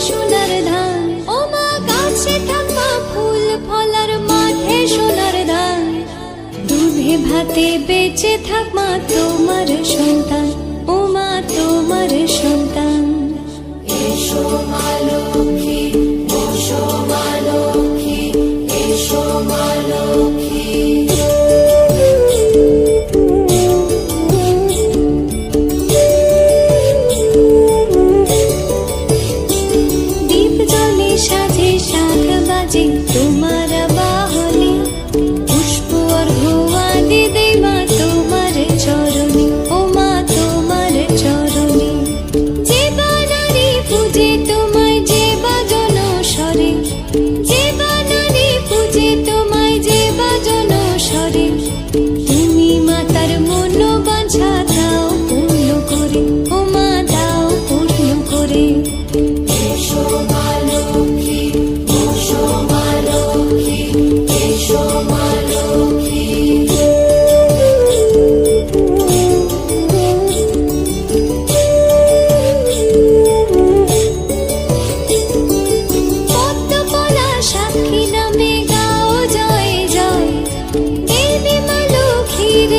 সোনার ধান, ও মা গাছে থাকা ফুল ফলার মাঠে সোনার ধান, দুধে ভাতে বেঁচে থাক মা তোমার সন্তান, ও মা তোমার সন্তান। এসো মা লক্ষ্মী, এসো মা লক্ষ্মী, এসো মা লক্ষ্মী। দীপ জ্বলে সাজে শাখ বাজে তোমার বাহনে, পুষ্প অর্ঘ্য আদি দেই মা তোমার চরণে, ও মা তোমার চরণে। যে বা নারী পূজে তোমায়, যে বা জনস্বরে, যে বা নারী পূজে তোমায়, যে বা জনস্বরে, তুমি মা তার মনোবাঞ্ছা দাও পূর্ণ করে, ও মা দাও পূর্ণ করে। এসো মা লক্ষ্মী, এসো মা লক্ষ্মী, এসো মা লক্ষ্মী। পদ্মপলা সাক্ষী নামে গাও জয় জয়, দেবী মা লক্ষ্মীর